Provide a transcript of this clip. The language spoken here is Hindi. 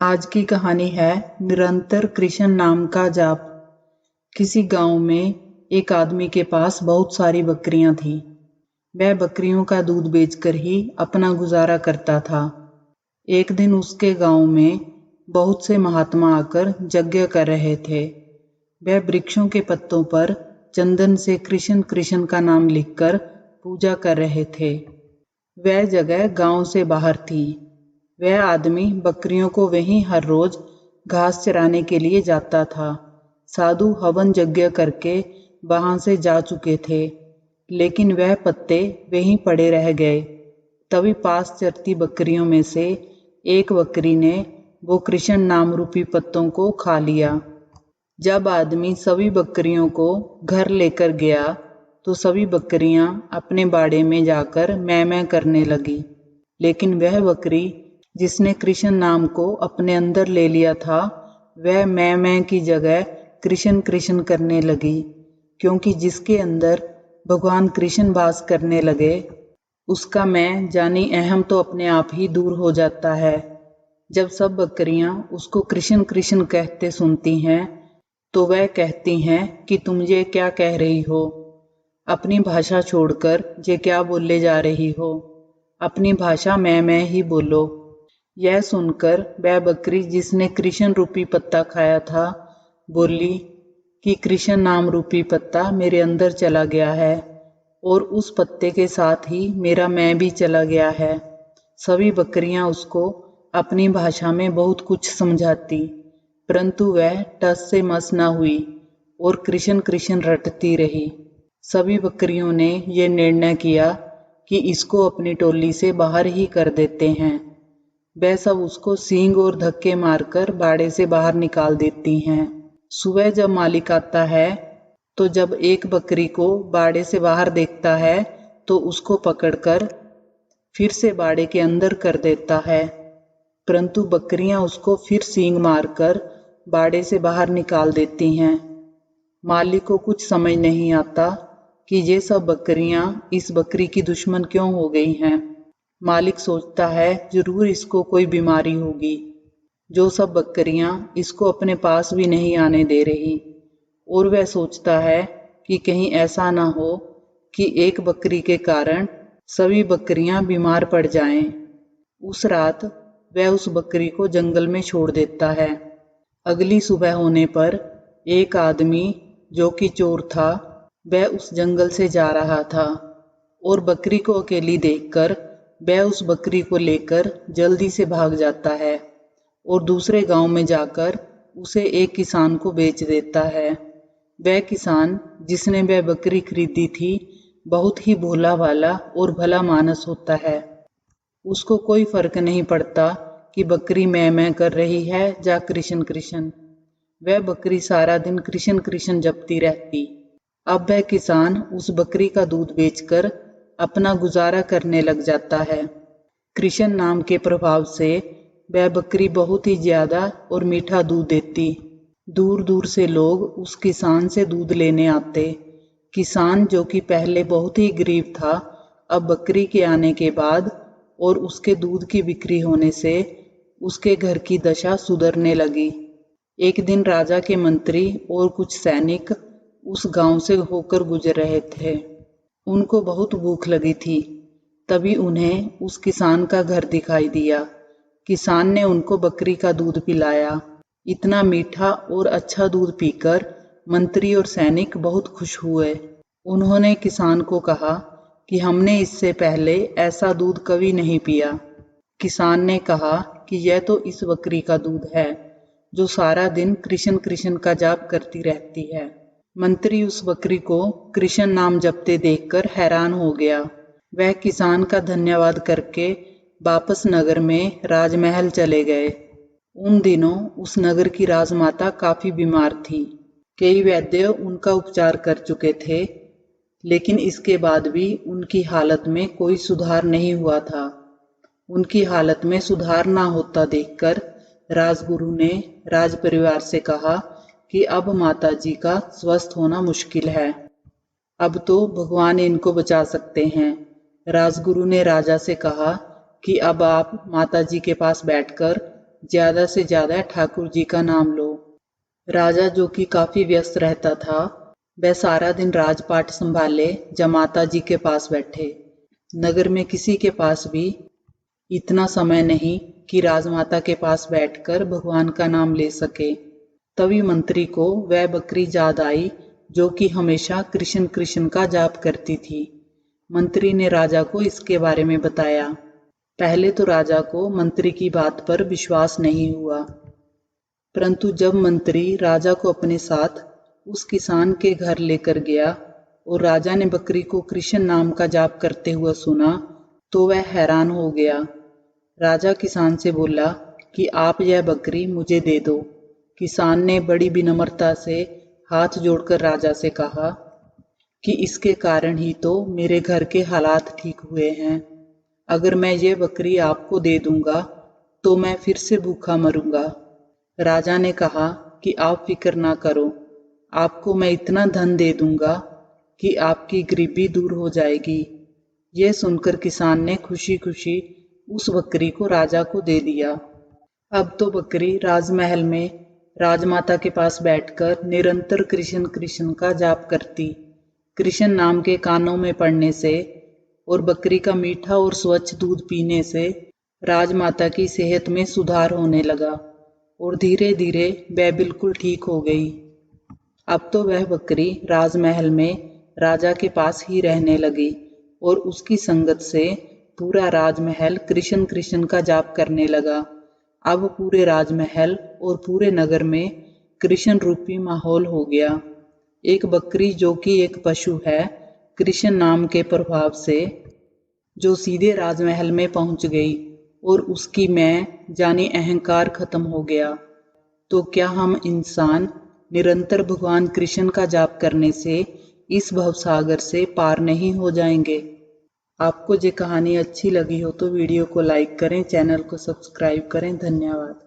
आज की कहानी है निरंतर कृष्ण नाम का जाप। किसी गांव में एक आदमी के पास बहुत सारी बकरियां थीं। वह बकरियों का दूध बेचकर ही अपना गुजारा करता था। एक दिन उसके गांव में बहुत से महात्मा आकर यज्ञ कर रहे थे। वह वृक्षों के पत्तों पर चंदन से कृष्ण कृष्ण का नाम लिखकर पूजा कर रहे थे। वह जगह गांव से बाहर थी। वह आदमी बकरियों को वहीं हर रोज घास चराने के लिए जाता था। साधु हवन यज्ञ करके वहां से जा चुके थे, लेकिन वह पत्ते वहीं पड़े रह गए। तभी पास चरती बकरियों में से एक बकरी ने वो कृष्ण नाम रूपी पत्तों को खा लिया। जब आदमी सभी बकरियों को घर लेकर गया तो सभी बकरियां अपने बाड़े में जाकर मैं करने लगी, लेकिन वह बकरी जिसने कृष्ण नाम को अपने अंदर ले लिया था, वह मैं की जगह कृष्ण कृष्ण करने लगी, क्योंकि जिसके अंदर भगवान कृष्ण वास करने लगे, उसका मैं जानी अहम तो अपने आप ही दूर हो जाता है। जब सब बकरियां उसको कृष्ण कृष्ण कहते सुनती हैं, तो वह कहती हैं कि तुम ये क्या कह रही हो? अपनी भाषा छोड़कर ये क्या बोले जा रही हो? अपनी भाषा मैं ही बोलो। यह सुनकर वह बकरी जिसने कृष्ण रूपी पत्ता खाया था, बोली कि कृष्ण नाम रूपी पत्ता मेरे अंदर चला गया है और उस पत्ते के साथ ही मेरा मैं भी चला गया है। सभी बकरियां उसको अपनी भाषा में बहुत कुछ समझाती, परंतु वह टस से मस न हुई और कृष्ण कृष्ण रटती रही। सभी बकरियों ने ये निर्णय किया कि इसको अपनी टोली से बाहर ही कर देते हैं। वह सब उसको सींग और धक्के मारकर बाड़े से बाहर निकाल देती हैं। सुबह जब मालिक आता है, तो जब एक बकरी को बाड़े से बाहर देखता है तो उसको पकड़कर फिर से बाड़े के अंदर कर देता है, परंतु बकरियां उसको फिर सींग मारकर बाड़े से बाहर निकाल देती हैं। मालिक को कुछ समझ नहीं आता कि ये सब बकरियां इस बकरी की दुश्मन क्यों हो गई हैं। मालिक सोचता है जरूर इसको कोई बीमारी होगी, जो सब बकरियां इसको अपने पास भी नहीं आने दे रही, और वह सोचता है कि कहीं ऐसा ना हो कि एक बकरी के कारण सभी बकरियां बीमार पड़ जाएं। उस रात वह उस बकरी को जंगल में छोड़ देता है। अगली सुबह होने पर एक आदमी जो कि चोर था, वह उस जंगल से जा रहा था और बकरी को अकेली देखकर वह उस बकरी को लेकर जल्दी से भाग जाता है और दूसरे गांव में जाकर उसे एक किसान को बेच देता है। वह किसान जिसने वह बकरी खरीदी थी, बहुत ही भोला भाला और भला मानस होता है। उसको कोई फर्क नहीं पड़ता कि बकरी मैं कर रही है या कृष्ण कृष्ण। वह बकरी सारा दिन कृष्ण कृष्ण जपती रहती। अब वह किसान उस बकरी का दूध बेचकर अपना गुजारा करने लग जाता है। कृष्ण नाम के प्रभाव से वह बकरी बहुत ही ज्यादा और मीठा दूध देती। दूर दूर से लोग उस किसान से दूध लेने आते। किसान जो कि पहले बहुत ही गरीब था, अब बकरी के आने के बाद और उसके दूध की बिक्री होने से उसके घर की दशा सुधरने लगी। एक दिन राजा के मंत्री और कुछ सैनिक उस गांव से होकर गुजर रहे थे। उनको बहुत भूख लगी थी। तभी उन्हें उस किसान का घर दिखाई दिया। किसान ने उनको बकरी का दूध पिलाया। इतना मीठा और अच्छा दूध पीकर मंत्री और सैनिक बहुत खुश हुए। उन्होंने किसान को कहा कि हमने इससे पहले ऐसा दूध कभी नहीं पिया। किसान ने कहा कि यह तो इस बकरी का दूध है, जो सारा दिन कृष्ण कृष्ण का जाप करती रहती है। मंत्री उस बकरी को कृष्ण नाम जपते देखकर हैरान हो गया। वह किसान का धन्यवाद करके वापस नगर में राजमहल चले गए। उन दिनों उस नगर की राजमाता काफी बीमार थी। कई वैद्य उनका उपचार कर चुके थे, लेकिन इसके बाद भी उनकी हालत में कोई सुधार नहीं हुआ था। उनकी हालत में सुधार ना होता देखकर राजगुरु ने राज परिवार से कहा कि अब माता जी का स्वस्थ होना मुश्किल है। अब तो भगवान इनको बचा सकते हैं। राजगुरु ने राजा से कहा कि अब आप माता जी के पास बैठकर ज्यादा से ज्यादा ठाकुर जी का नाम लो। राजा, जो कि काफी व्यस्त रहता था, वह सारा दिन राजपाट संभाले जमाता जी के पास बैठे। नगर में किसी के पास भी इतना समय नहीं कि राजमाता के पास बैठकर भगवान का नाम ले सके। तभी मंत्री को वह बकरी याद आई जो कि हमेशा कृष्ण कृष्ण का जाप करती थी। मंत्री ने राजा को इसके बारे में बताया। पहले तो राजा को मंत्री की बात पर विश्वास नहीं हुआ, परंतु जब मंत्री राजा को अपने साथ उस किसान के घर लेकर गया और राजा ने बकरी को कृष्ण नाम का जाप करते हुए सुना तो वह हैरान हो गया। राजा किसान से बोला कि आप यह बकरी मुझे दे दो। किसान ने बड़ी विनम्रता से हाथ जोड़कर राजा से कहा कि इसके कारण ही तो मेरे घर के हालात ठीक हुए हैं। अगर मैं ये बकरी आपको दे दूंगा तो मैं फिर से भूखा मरूंगा। राजा ने कहा कि आप फिक्र ना करो, आपको मैं इतना धन दे दूंगा कि आपकी गरीबी दूर हो जाएगी। यह सुनकर किसान ने खुशी खुशी उस बकरी को राजा को दे दिया। अब तो बकरी राजमहल में राजमाता के पास बैठकर निरंतर कृष्ण कृष्ण का जाप करती। कृष्ण नाम के कानों में पड़ने से और बकरी का मीठा और स्वच्छ दूध पीने से राजमाता की सेहत में सुधार होने लगा और धीरे धीरे वह बिल्कुल ठीक हो गई। अब तो वह बकरी राजमहल में राजा के पास ही रहने लगी और उसकी संगत से पूरा राजमहल कृष्ण कृष्ण का जाप करने लगा। अब पूरे राजमहल और पूरे नगर में कृष्ण रूपी माहौल हो गया। एक बकरी, जो कि एक पशु है, कृष्ण नाम के प्रभाव से जो सीधे राजमहल में पहुंच गई और उसकी मैं जानी अहंकार खत्म हो गया। तो क्या हम इंसान निरंतर भगवान कृष्ण का जाप करने से इस भवसागर से पार नहीं हो जाएंगे? आपको ये कहानी अच्छी लगी हो तो वीडियो को लाइक करें, चैनल को सब्सक्राइब करें। धन्यवाद।